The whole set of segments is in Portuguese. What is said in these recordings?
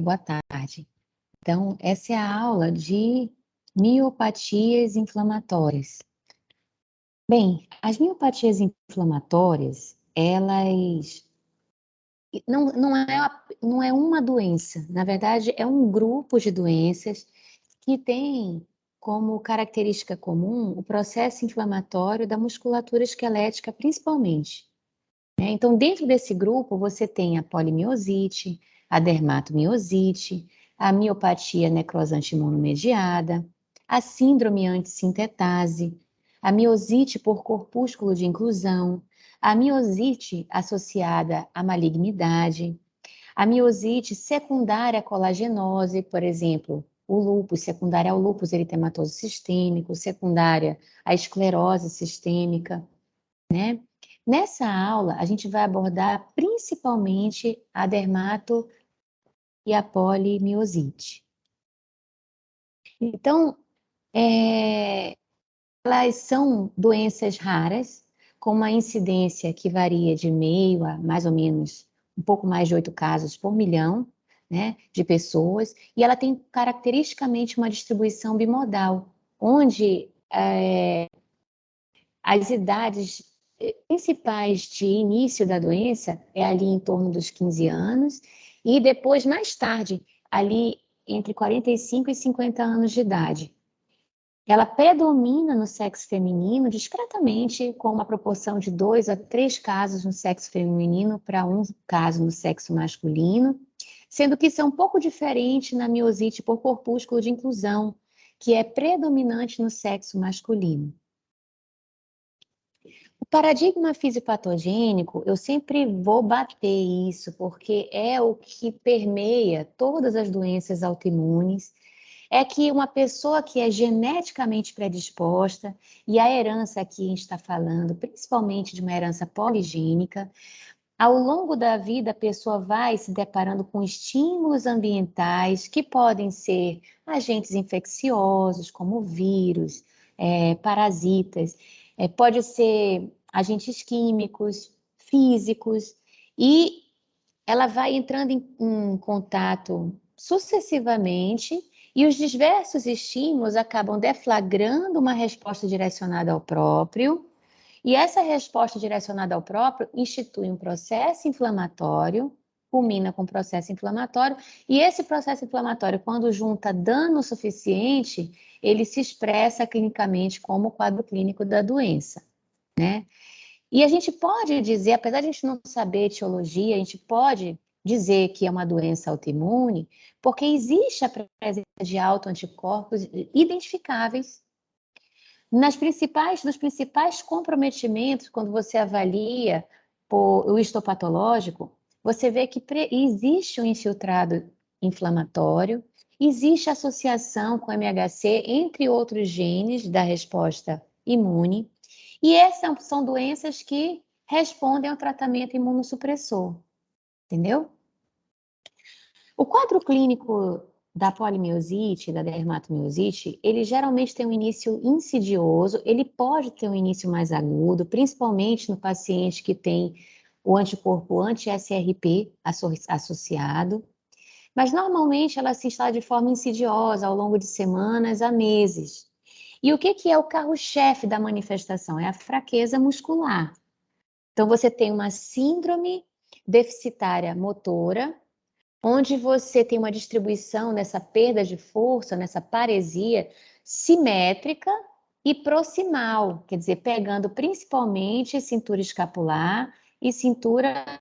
Boa tarde. Então, essa é a aula de miopatias inflamatórias. Bem, as miopatias inflamatórias, elas não é uma doença, na verdade, é um grupo de doenças que tem como característica comum o processo inflamatório da musculatura esquelética, principalmente. Então, dentro desse grupo, você tem a polimiosite, a dermatomiosite, a miopatia necrosante imunomediada, a síndrome antissintetase, a miosite por corpúsculo de inclusão, a miosite associada à malignidade, a miosite secundária à colagenose, por exemplo, o lúpus, secundária ao lúpus eritematoso sistêmico, secundária à esclerose sistêmica, né? Nessa aula, a gente vai abordar principalmente a dermato e a polimiosite. Então, elas são doenças raras, com uma incidência que varia de meio a mais ou menos um pouco mais de 8 casos por milhão, né, de pessoas, e ela tem caracteristicamente uma distribuição bimodal, onde as idades principais de início da doença é ali em torno dos 15 anos, e depois, mais tarde, ali entre 45 e 50 anos de idade. Ela predomina no sexo feminino discretamente, com uma proporção de 2 a 3 casos no sexo feminino para 1 caso no sexo masculino, sendo que isso é um pouco diferente na miosite por corpúsculo de inclusão, que é predominante no sexo masculino. O paradigma fisiopatogênico, eu sempre vou bater isso, porque é o que permeia todas as doenças autoimunes, é que uma pessoa que é geneticamente predisposta, e a herança aqui a gente está falando principalmente de uma herança poligênica, ao longo da vida a pessoa vai se deparando com estímulos ambientais que podem ser agentes infecciosos, como vírus, parasitas, pode ser agentes químicos, físicos, e ela vai entrando em contato sucessivamente e os diversos estímulos acabam deflagrando uma resposta direcionada ao próprio, e essa resposta direcionada ao próprio institui um processo inflamatório, culmina com um processo inflamatório, e esse processo inflamatório, quando junta dano suficiente, ele se expressa clinicamente como o quadro clínico da doença, né? E a gente pode dizer, apesar de a gente não saber etiologia, a gente pode dizer que é uma doença autoimune, porque existe a presença de autoanticorpos identificáveis nos principais comprometimentos, quando você avalia o histopatológico, você vê que existe um infiltrado inflamatório, existe associação com MHC, entre outros genes da resposta imune, e essas são doenças que respondem ao tratamento imunossupressor, entendeu? O quadro clínico da polimiosite, da dermatomiosite, ele geralmente tem um início insidioso, ele pode ter um início mais agudo, principalmente no paciente que tem o anticorpo anti-SRP associado, mas normalmente ela se instala de forma insidiosa ao longo de semanas a meses. E o que é o carro-chefe da manifestação? É a fraqueza muscular. Então, você tem uma síndrome deficitária motora, onde você tem uma distribuição nessa perda de força, nessa paresia simétrica e proximal, quer dizer, pegando principalmente cintura escapular e cintura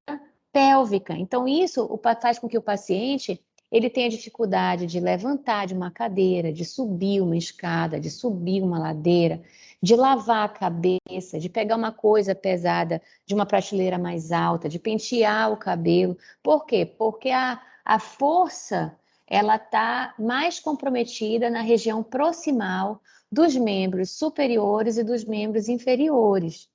pélvica. Então, isso faz com que o paciente ele tenha dificuldade de levantar de uma cadeira, de subir uma escada, de subir uma ladeira, de lavar a cabeça, de pegar uma coisa pesada de uma prateleira mais alta, de pentear o cabelo. Por quê? Porque a força ela está mais comprometida na região proximal dos membros superiores e dos membros inferiores.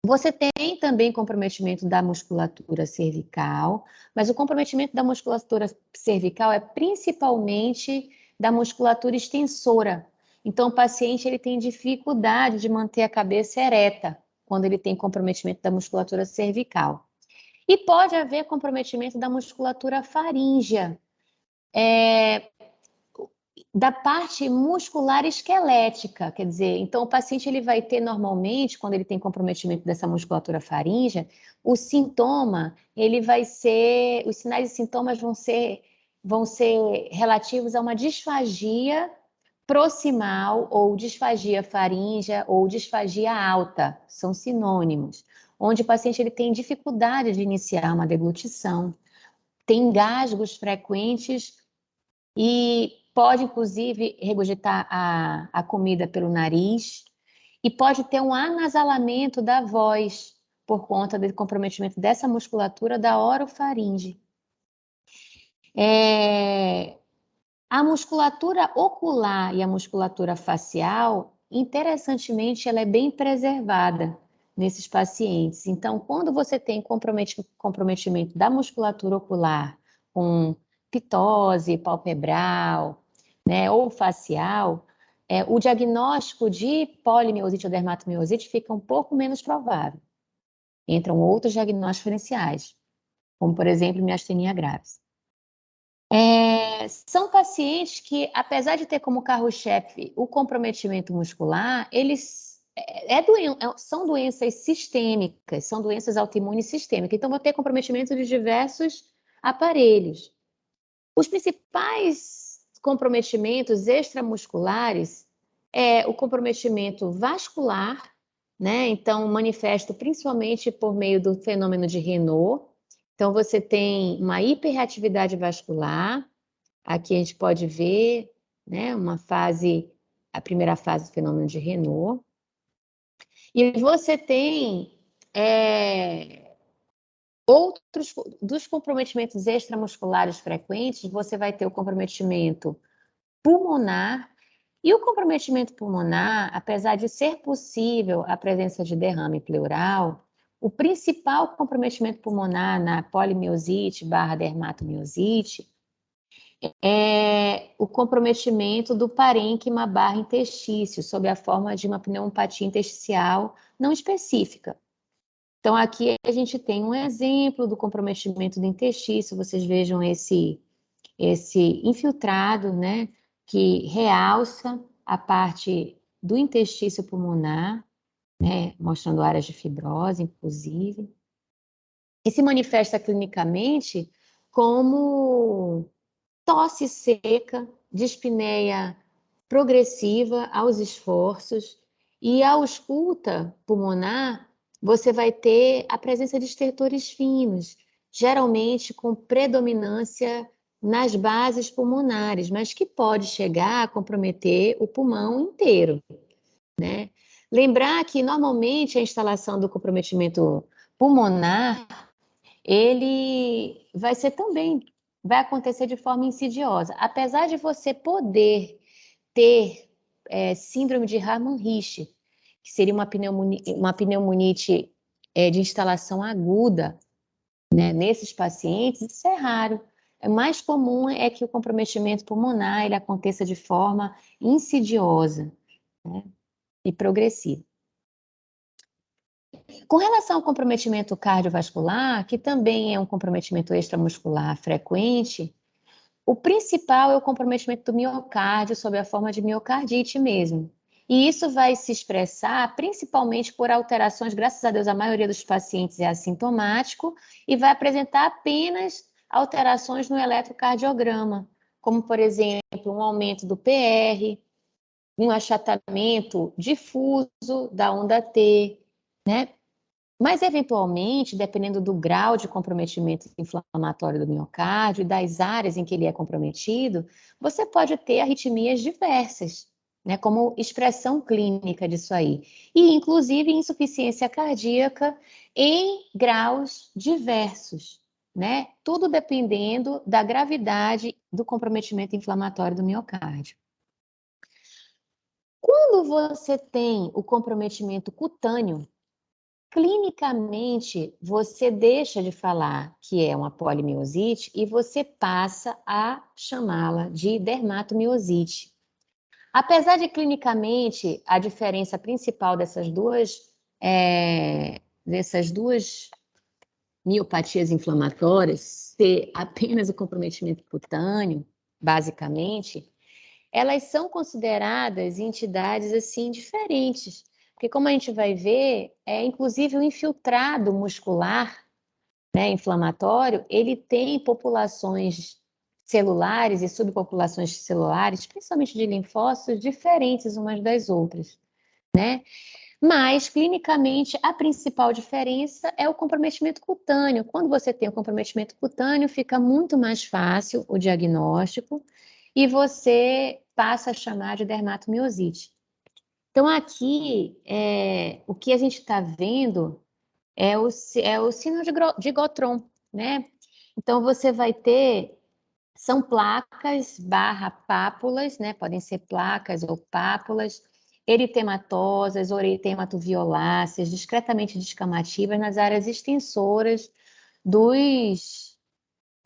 Você tem também comprometimento da musculatura cervical, mas o comprometimento da musculatura cervical é principalmente da musculatura extensora. Então, o paciente ele tem dificuldade de manter a cabeça ereta quando ele tem comprometimento da musculatura cervical. E pode haver comprometimento da musculatura faríngea, da parte muscular esquelética, quer dizer, então o paciente ele vai ter normalmente, quando ele tem comprometimento dessa musculatura faríngea, o sintoma, ele vai ser, os sinais e sintomas vão ser relativos a uma disfagia proximal ou disfagia faríngea ou disfagia alta, são sinônimos, onde o paciente ele tem dificuldade de iniciar uma deglutição, tem engasgos frequentes e pode, inclusive, regurgitar a comida pelo nariz e pode ter um anasalamento da voz por conta do comprometimento dessa musculatura da orofaringe. A musculatura ocular e a musculatura facial, interessantemente, ela é bem preservada nesses pacientes. Então, quando você tem comprometimento da musculatura ocular com ptose palpebral, né, ou facial, o diagnóstico de polimiosite ou dermatomiosite fica um pouco menos provável. Entram outros diagnósticos diferenciais, como, por exemplo, miastenia gravis. São pacientes que, apesar de ter como carro-chefe o comprometimento muscular, eles são doenças sistêmicas, são doenças autoimunes sistêmicas, então vão ter comprometimento de diversos aparelhos. Os principais comprometimentos extramusculares é o comprometimento vascular, né? Então, manifesto principalmente por meio do fenômeno de Raynaud. Então, você tem uma hiperreatividade vascular. Aqui a gente pode ver, né, a primeira fase do fenômeno de Raynaud. E você tem outros dos comprometimentos extramusculares frequentes, você vai ter o comprometimento pulmonar. E o comprometimento pulmonar, apesar de ser possível a presença de derrame pleural, o principal comprometimento pulmonar na polimiosite / dermatomiosite é o comprometimento do parênquima / interstício, sob a forma de uma pneumopatia intersticial não específica. Então, aqui a gente tem um exemplo do comprometimento do interstício, vocês vejam esse infiltrado, né, que realça a parte do interstício pulmonar, né, mostrando áreas de fibrose, inclusive, e se manifesta clinicamente como tosse seca, dispneia progressiva aos esforços, e a ausculta pulmonar, você vai ter a presença de estertores finos, geralmente com predominância nas bases pulmonares, mas que pode chegar a comprometer o pulmão inteiro, né? Lembrar que, normalmente, a instalação do comprometimento pulmonar, ele vai acontecer de forma insidiosa. Apesar de você poder ter síndrome de Harman-Rich, que seria uma pneumonite de instalação aguda, né, nesses pacientes, isso é raro. O mais comum é que o comprometimento pulmonar ele aconteça de forma insidiosa, né, e progressiva. Com relação ao comprometimento cardiovascular, que também é um comprometimento extramuscular frequente, o principal é o comprometimento do miocárdio sob a forma de miocardite mesmo. E isso vai se expressar principalmente por alterações, graças a Deus, a maioria dos pacientes é assintomático e vai apresentar apenas alterações no eletrocardiograma, como, por exemplo, um aumento do PR, um achatamento difuso da onda T, né? Mas, eventualmente, dependendo do grau de comprometimento inflamatório do miocárdio e das áreas em que ele é comprometido, você pode ter arritmias diversas, né, como expressão clínica disso aí. E, inclusive, insuficiência cardíaca em graus diversos, né? Tudo dependendo da gravidade do comprometimento inflamatório do miocárdio. Quando você tem o comprometimento cutâneo, clinicamente, você deixa de falar que é uma polimiosite e você passa a chamá-la de dermatomiosite. Apesar de clinicamente a diferença principal dessas duas miopatias inflamatórias ser apenas o comprometimento cutâneo, basicamente, elas são consideradas entidades assim diferentes, porque como a gente vai ver, inclusive o infiltrado muscular, né, inflamatório, ele tem populações celulares e subpopulações celulares, principalmente de linfócitos, diferentes umas das outras, né? Mas, clinicamente, a principal diferença é o comprometimento cutâneo. Quando você tem o comprometimento cutâneo, fica muito mais fácil o diagnóstico e você passa a chamar de dermatomiosite. Então, aqui, o que a gente está vendo é o síndrome de Gotron, né? Então, você vai ter, são placas barra pápulas, né? Podem ser placas ou pápulas, eritematosas ou eritematoviolaceas, discretamente descamativas nas áreas extensoras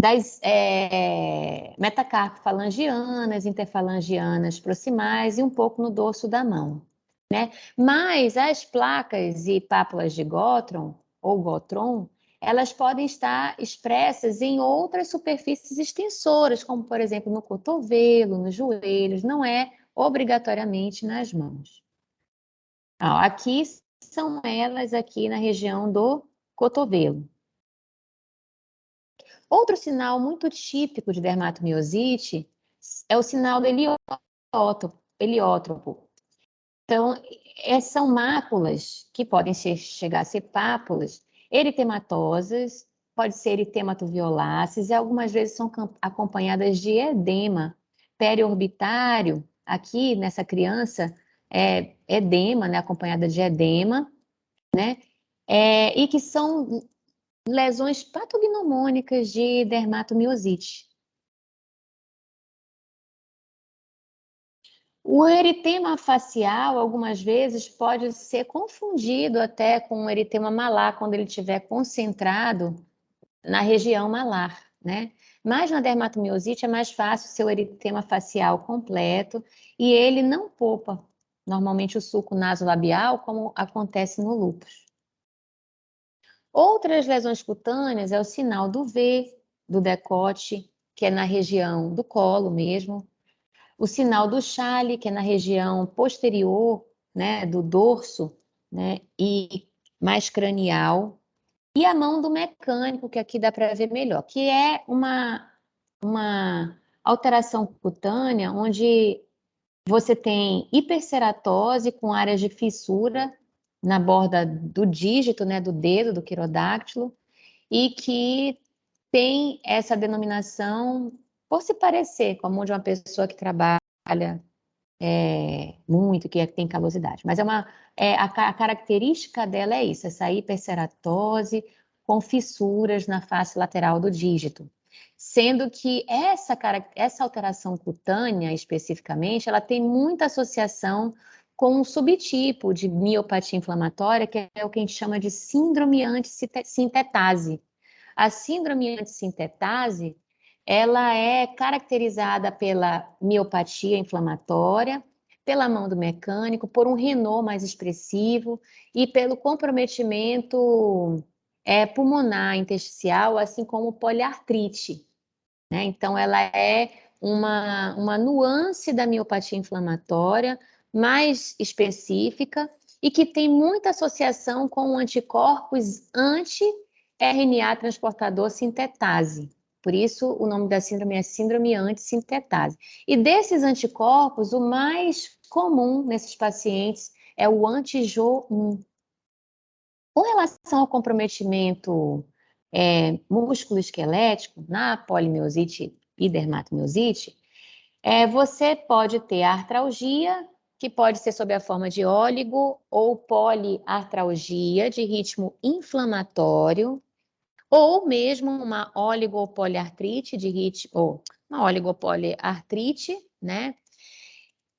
das metacarpofalangianas, interfalangianas proximais e um pouco no dorso da mão, né? Mas as placas e pápulas de Gotron ou Gotron, elas podem estar expressas em outras superfícies extensoras, como por exemplo no cotovelo, nos joelhos, não é obrigatoriamente nas mãos. Aqui são elas aqui na região do cotovelo. Outro sinal muito típico de dermatomiosite é o sinal do heliótropo. Então, são máculas que podem chegar a ser pápulas eritematosas, pode ser eritematoviolaces e algumas vezes são acompanhadas de edema periorbitário. Aqui, nessa criança, edema, né, acompanhada de edema, né, e que são lesões patognomônicas de dermatomiosite. O eritema facial, algumas vezes, pode ser confundido até com o eritema malar, quando ele estiver concentrado na região malar, né? Mas na dermatomiosite é mais fácil ser o eritema facial completo e ele não poupa normalmente o sulco nasolabial, como acontece no lúpus. Outras lesões cutâneas é o sinal do V, do decote, que é na região do colo mesmo, o sinal do chale, que é na região posterior, né, do dorso, né, e mais cranial, e a mão do mecânico, que aqui dá para ver melhor, que é uma alteração cutânea onde você tem hiperceratose com áreas de fissura na borda do dígito, né, do dedo, do quirodáctilo, e que tem essa denominação por se parecer com a mão de uma pessoa que trabalha muito, que tem calosidade. Mas a característica dela é isso, essa hiperceratose com fissuras na face lateral do dígito. Sendo que essa alteração cutânea, especificamente, ela tem muita associação com um subtipo de miopatia inflamatória, que é o que a gente chama de síndrome antissintetase. A síndrome antissintetase, ela é caracterizada pela miopatia inflamatória, pela mão do mecânico, por um Renault mais expressivo e pelo comprometimento pulmonar, intersticial, assim como poliartrite, né? Então, ela é uma nuance da miopatia inflamatória mais específica e que tem muita associação com anticorpos anti-RNA transportador sintetase. Por isso, o nome da síndrome é síndrome antissintetase. E desses anticorpos, o mais comum nesses pacientes é o anti-Jo1. Com relação ao comprometimento músculo-esquelético, na polimiosite e dermatomiosite, você pode ter artralgia, que pode ser sob a forma de óligo ou poliartralgia de ritmo inflamatório, ou mesmo uma oligopoliartrite de ritmo, ou uma oligopoliartrite, né?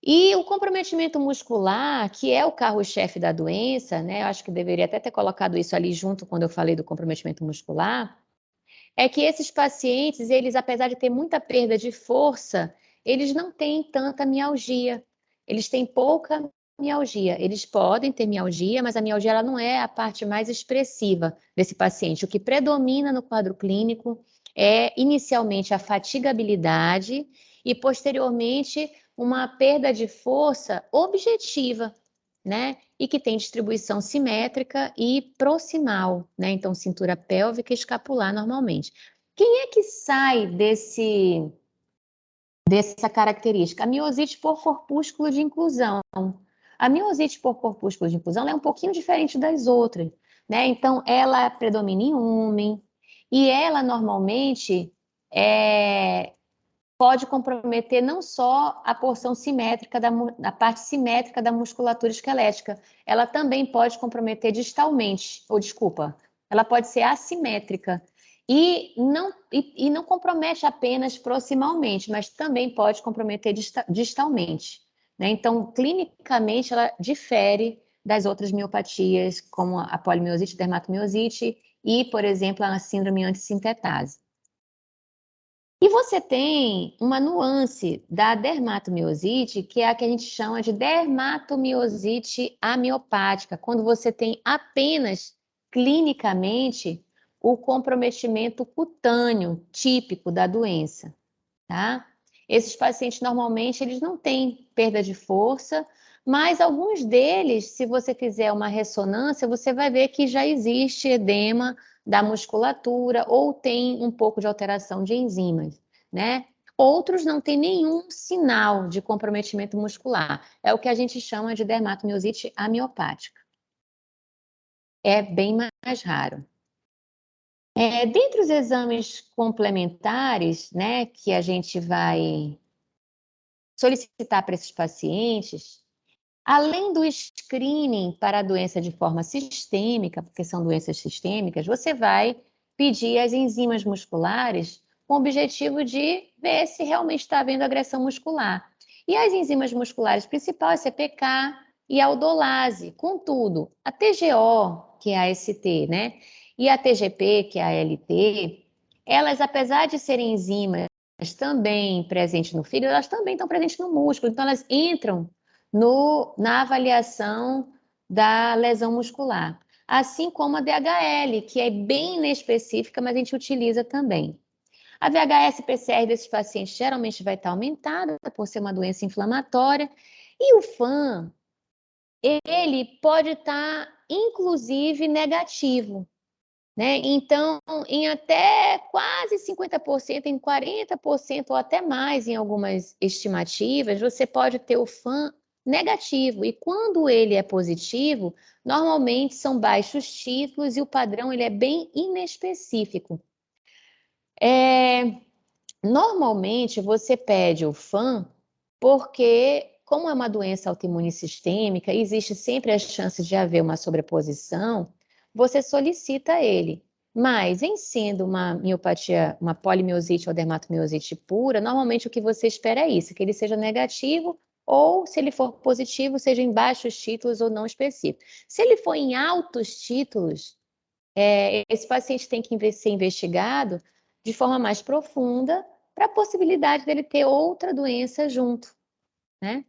E o comprometimento muscular, que é o carro-chefe da doença, né? Eu acho que deveria até ter colocado isso ali junto quando eu falei do comprometimento muscular, é que esses pacientes, eles, apesar de ter muita perda de força, eles não têm tanta mialgia. Eles têm pouca mialgia. Eles podem ter mialgia, mas a mialgia ela não é a parte mais expressiva desse paciente. O que predomina no quadro clínico é, inicialmente, a fatigabilidade e, posteriormente, uma perda de força objetiva, né? E que tem distribuição simétrica e proximal, né? Então, cintura pélvica e escapular normalmente. Quem é que sai dessa característica? A miosite por corpúsculo de inclusão. A miosite por corpúsculo de inclusão é um pouquinho diferente das outras, né? Então, ela predomina em homem e ela normalmente pode comprometer não só a porção simétrica, a parte simétrica da musculatura esquelética, ela também pode comprometer distalmente, ou desculpa, ela pode ser assimétrica. E não compromete apenas proximalmente, mas também pode comprometer distalmente, né? Então, clinicamente, ela difere das outras miopatias, como a polimiosite, dermatomiosite e, por exemplo, a síndrome antissintetase. E você tem uma nuance da dermatomiosite, que é a que a gente chama de dermatomiosite amiopática, quando você tem apenas clinicamente o comprometimento cutâneo típico da doença, tá? Esses pacientes normalmente eles não têm perda de força, mas alguns deles, se você fizer uma ressonância, você vai ver que já existe edema da musculatura ou tem um pouco de alteração de enzimas, né? Outros não têm nenhum sinal de comprometimento muscular. É o que a gente chama de dermatomiosite amiopática. É bem mais raro. Dentre os exames complementares, né, que a gente vai solicitar para esses pacientes, além do screening para a doença de forma sistêmica, porque são doenças sistêmicas, você vai pedir as enzimas musculares com o objetivo de ver se realmente está havendo agressão muscular. E as enzimas musculares principais, CPK e a aldolase. Contudo, a TGO, que é a ST, né? E a TGP, que é a LT, elas, apesar de serem enzimas também presentes no fígado, elas também estão presentes no músculo. Então, elas entram na avaliação da lesão muscular. Assim como a DHL, que é bem inespecífica, mas a gente utiliza também. A VHS-PCR desses pacientes geralmente vai estar aumentada por ser uma doença inflamatória. E o FAM, ele pode estar, inclusive, negativo, né? Então, em até quase 50%, em 40% ou até mais em algumas estimativas, você pode ter o FAM negativo. E quando ele é positivo, normalmente são baixos títulos e o padrão ele é bem inespecífico. Normalmente você pede o FAM porque, como é uma doença autoimune sistêmica, existe sempre a chance de haver uma sobreposição, você solicita ele. Mas, em sendo uma miopatia, uma polimiosite ou dermatomiosite pura, normalmente o que você espera é isso, que ele seja negativo ou, se ele for positivo, seja em baixos títulos ou não específico. Se ele for em altos títulos, esse paciente tem que ser investigado de forma mais profunda para a possibilidade dele ter outra doença junto, né?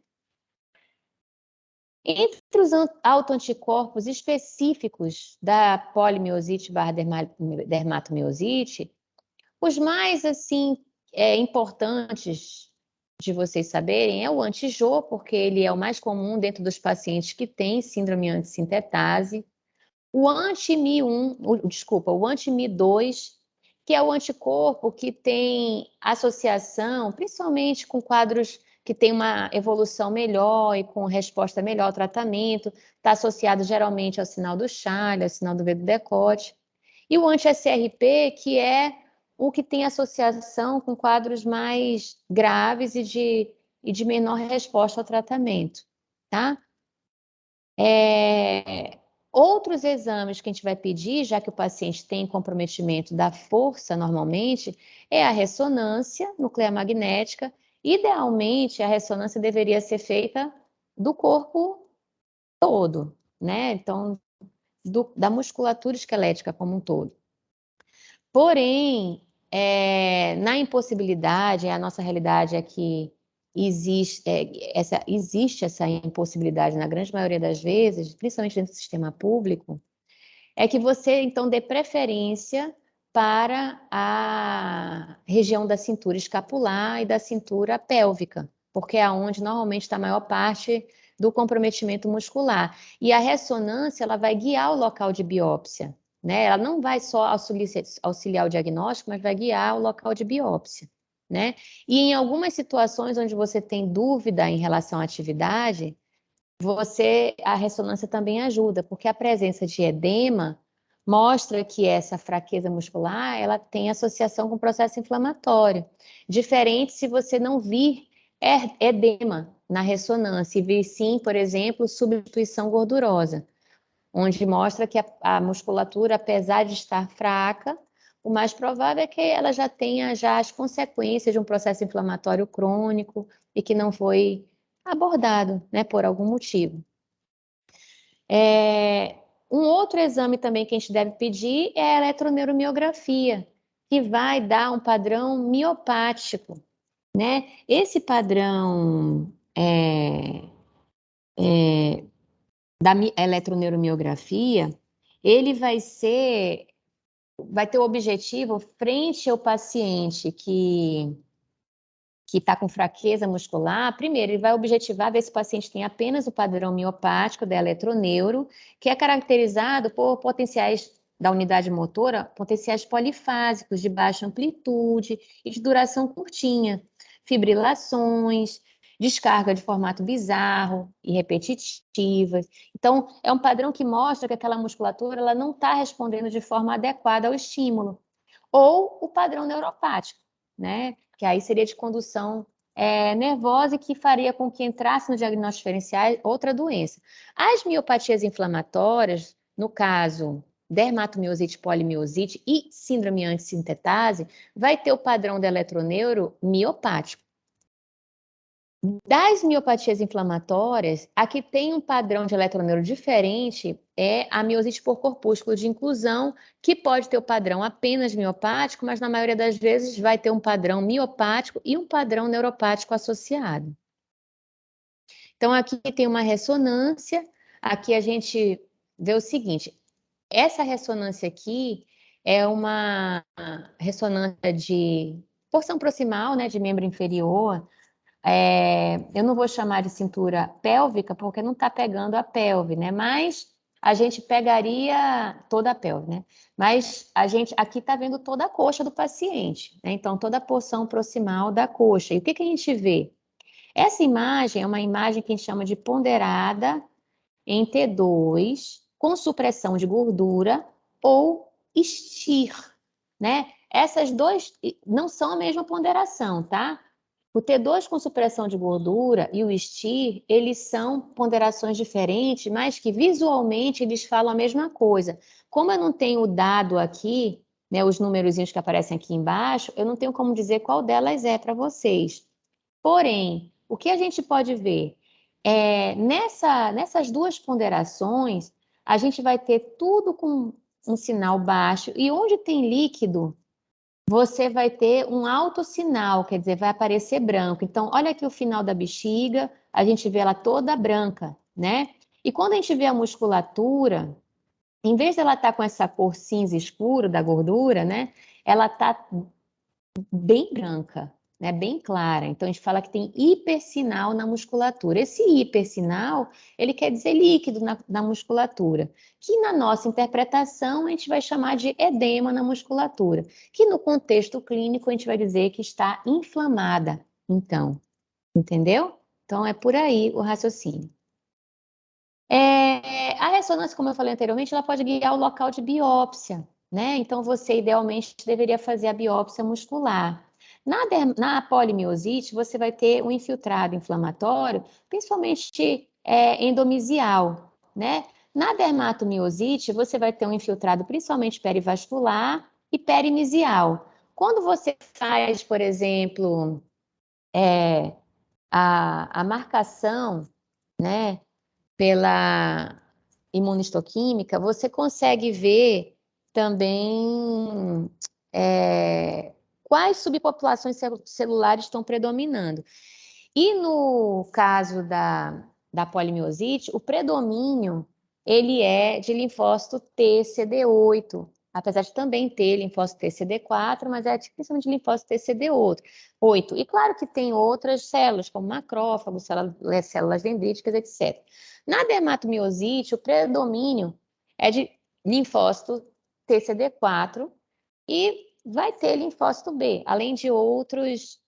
Entre os autoanticorpos específicos da polimiosite barra dermatomiosite, os mais, assim, importantes de vocês saberem é o anti-Jo, porque ele é o mais comum dentro dos pacientes que têm síndrome antissintetase. O anti-Mi1, o anti-Mi2, que é o anticorpo que tem associação, principalmente com quadros que têm uma evolução melhor e com resposta melhor ao tratamento, está associado geralmente ao sinal do Chagas, ao sinal do V do decote. E o anti-SRP, que é o que tem associação com quadros mais graves e de menor resposta ao tratamento, tá? Outros exames que a gente vai pedir, já que o paciente tem comprometimento da força normalmente, é a ressonância nuclear magnética. Idealmente, a ressonância deveria ser feita do corpo todo, né? Então, da musculatura esquelética como um todo. Porém, na impossibilidade, a nossa realidade aqui existe essa impossibilidade na grande maioria das vezes, principalmente dentro do sistema público, é que você, então, dê preferência para a região da cintura escapular e da cintura pélvica, porque é onde normalmente está a maior parte do comprometimento muscular. E a ressonância, ela vai guiar o local de biópsia, né? Ela não vai só auxiliar o diagnóstico, mas vai guiar o local de biópsia, né? E em algumas situações onde você tem dúvida em relação à atividade, a ressonância também ajuda, porque a presença de edema mostra que essa fraqueza muscular, ela tem associação com o processo inflamatório. Diferente se você não vir edema na ressonância e vir sim, por exemplo, substituição gordurosa, onde mostra que a musculatura, apesar de estar fraca, o mais provável é que ela já tenha já as consequências de um processo inflamatório crônico e que não foi abordado, né, por algum motivo. Um outro exame também que a gente deve pedir é a eletroneuromiografia, que vai dar um padrão miopático, né? Esse padrão da eletroneuromiografia, ele vai ter o objetivo frente ao paciente que está com fraqueza muscular. Primeiro, ele vai objetivar ver se o paciente tem apenas o padrão miopático da eletroneuro, que é caracterizado por potenciais da unidade motora, potenciais polifásicos de baixa amplitude e de duração curtinha, fibrilações, descarga de formato bizarro e repetitivas. Então, é um padrão que mostra que aquela musculatura ela não está respondendo de forma adequada ao estímulo. Ou o padrão neuropático, né? Que aí seria de condução nervosa e que faria com que entrasse no diagnóstico diferencial outra doença. As miopatias inflamatórias, no caso, dermatomiosite, polimiosite e síndrome antissintetase, vai ter o padrão da eletroneuro miopático. Das miopatias inflamatórias, a que tem um padrão de eletroneuro diferente é a miosite por corpúsculo de inclusão, que pode ter o padrão apenas miopático, mas na maioria das vezes vai ter um padrão miopático e um padrão neuropático associado. Então, aqui tem uma ressonância, aqui a gente vê o seguinte, essa ressonância aqui é uma ressonância de porção proximal, né, de membro inferior. Eu não vou chamar de cintura pélvica, porque não está pegando a pelve, né? Mas a gente pegaria toda a pelve, né? Mas a gente aqui está vendo toda a coxa do paciente, né? Então, toda a porção proximal da coxa. E o que que a gente vê? Essa imagem é uma imagem que a gente chama de ponderada em T2, com supressão de gordura ou STIR, né? Essas duas não são a mesma ponderação, tá? O T2 com supressão de gordura e o STIR, eles são ponderações diferentes, mas que visualmente eles falam a mesma coisa. Como eu não tenho o dado aqui, né, os numerozinhos que aparecem aqui embaixo, eu não tenho como dizer qual delas é para vocês. Porém, o que a gente pode ver nessas duas ponderações, a gente vai ter tudo com um sinal baixo, e onde tem líquido, você vai ter um alto sinal, quer dizer, vai aparecer branco. Então, olha aqui o final da bexiga, a gente vê ela toda branca, né? E quando a gente vê a musculatura, em vez de ela estar com essa cor cinza escuro da gordura, né? Ela está bem branca, né? Bem clara. Então, a gente fala que tem hipersinal na musculatura. Esse hipersinal, ele quer dizer líquido na musculatura, que na nossa interpretação a gente vai chamar de edema na musculatura, que no contexto clínico a gente vai dizer que está inflamada. Então, entendeu? Então, é por aí o raciocínio. A ressonância, como eu falei anteriormente, ela pode guiar o local de biópsia, né? Então, você idealmente deveria fazer a biópsia muscular. Na polimiosite, você vai ter um infiltrado inflamatório, principalmente endomisial, né? Na dermatomiosite, você vai ter um infiltrado principalmente perivascular e perimisial. Quando você faz, por exemplo, a marcação, né, pela imunistoquímica, você consegue ver também quais subpopulações celulares estão predominando. E no caso da polimiosite, o predomínio, ele é de linfócito TCD8, apesar de também ter linfócito TCD4, mas é principalmente de linfócito TCD8. E claro que tem outras células, como macrófagos, células dendríticas, etc. Na dermatomiosite, o predomínio é de linfócito TCD4 e vai ter linfócito B, além de outras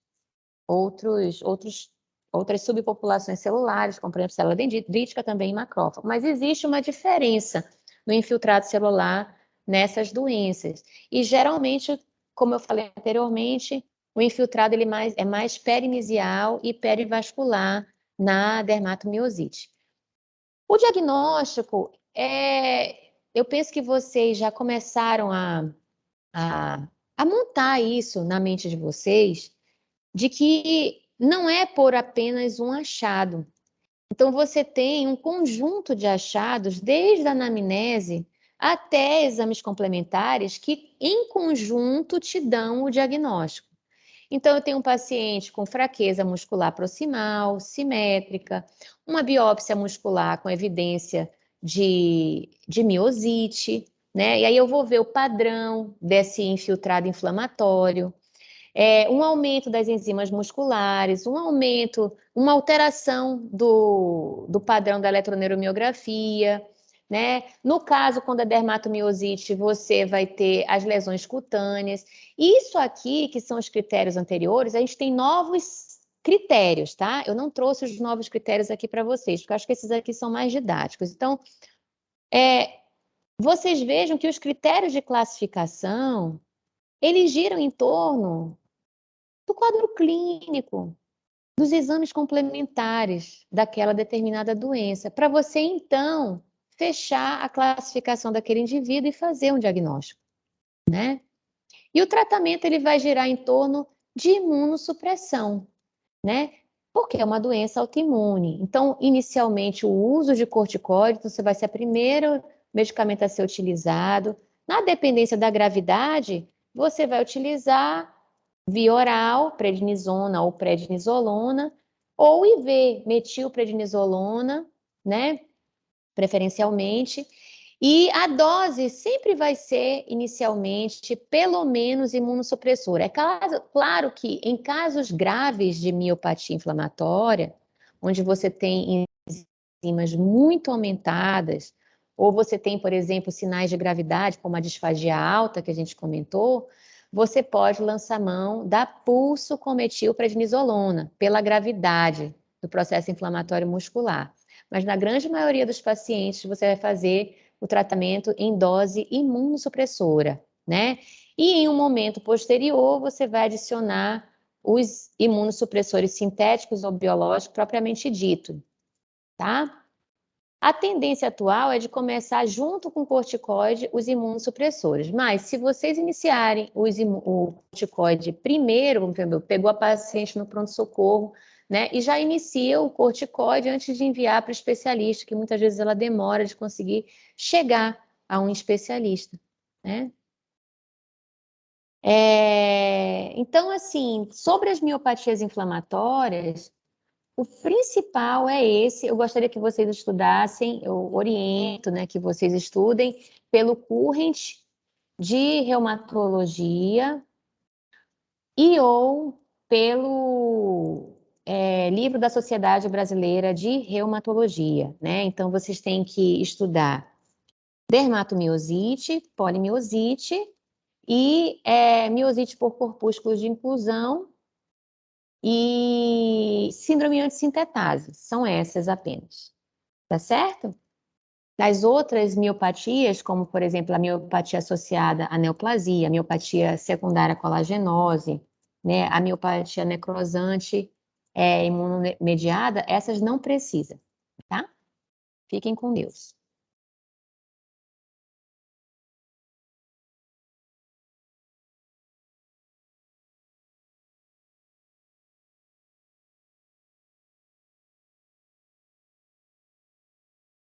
subpopulações celulares, como por exemplo, célula dendrítica também e macrófago. Mas existe uma diferença no infiltrado celular nessas doenças. E geralmente, como eu falei anteriormente, o infiltrado é mais perimesial e perivascular na dermatomiosite. O diagnóstico eu penso que vocês já começaram a montar isso na mente de vocês, de que não é por apenas um achado. Então, você tem um conjunto de achados, desde a anamnese até exames complementares, que em conjunto te dão o diagnóstico. Então, eu tenho um paciente com fraqueza muscular proximal, simétrica, uma biópsia muscular com evidência de miosite, né? E aí eu vou ver o padrão desse infiltrado inflamatório, um aumento das enzimas musculares, uma alteração do padrão da eletroneuromiografia, né? No caso, quando é dermatomiosite, você vai ter as lesões cutâneas. Isso aqui, que são os critérios anteriores, a gente tem novos critérios, tá? Eu não trouxe os novos critérios aqui para vocês, porque eu acho que esses aqui são mais didáticos. Então, vocês vejam que os critérios de classificação, eles giram em torno do quadro clínico, dos exames complementares daquela determinada doença, para você então fechar a classificação daquele indivíduo e fazer um diagnóstico, né? E o tratamento ele vai girar em torno de imunossupressão, né? Porque é uma doença autoimune. Então, inicialmente, o uso de corticoide, você vai ser o primeiro medicamento a ser utilizado. Na dependência da gravidade, você vai utilizar via oral, prednisona ou prednisolona, ou IV, metilprednisolona, né? Preferencialmente. E a dose sempre vai ser, inicialmente, pelo menos imunossupressora. É claro que em casos graves de miopatia inflamatória, onde você tem enzimas muito aumentadas, ou você tem, por exemplo, sinais de gravidade, como a disfagia alta, que a gente comentou, você pode lançar mão da pulso com metilprednisolona, pela gravidade do processo inflamatório muscular. Mas na grande maioria dos pacientes, você vai fazer o tratamento em dose imunossupressora, né? E em um momento posterior, você vai adicionar os imunossupressores sintéticos ou biológicos propriamente dito, tá? A tendência atual é de começar junto com o corticoide os imunossupressores, mas se vocês iniciarem o corticoide primeiro, por exemplo, pegou a paciente no pronto-socorro, né, e já inicia o corticoide antes de enviar para o especialista, que muitas vezes ela demora de conseguir chegar a um especialista, né? Então, assim, sobre as miopatias inflamatórias, o principal é esse. Eu gostaria que vocês estudassem, eu oriento, né, que vocês estudem pelo Current de reumatologia e ou pelo livro da Sociedade Brasileira de Reumatologia, né? Então, vocês têm que estudar dermatomiosite, polimiosite e miosite por corpúsculos de inclusão e síndrome antissintetase. São essas apenas, tá certo? Das outras miopatias, como por exemplo a miopatia associada à neoplasia, a miopatia secundária à colagenose, né, a miopatia necrosante imunomediada, essas não precisam, tá? Fiquem com Deus.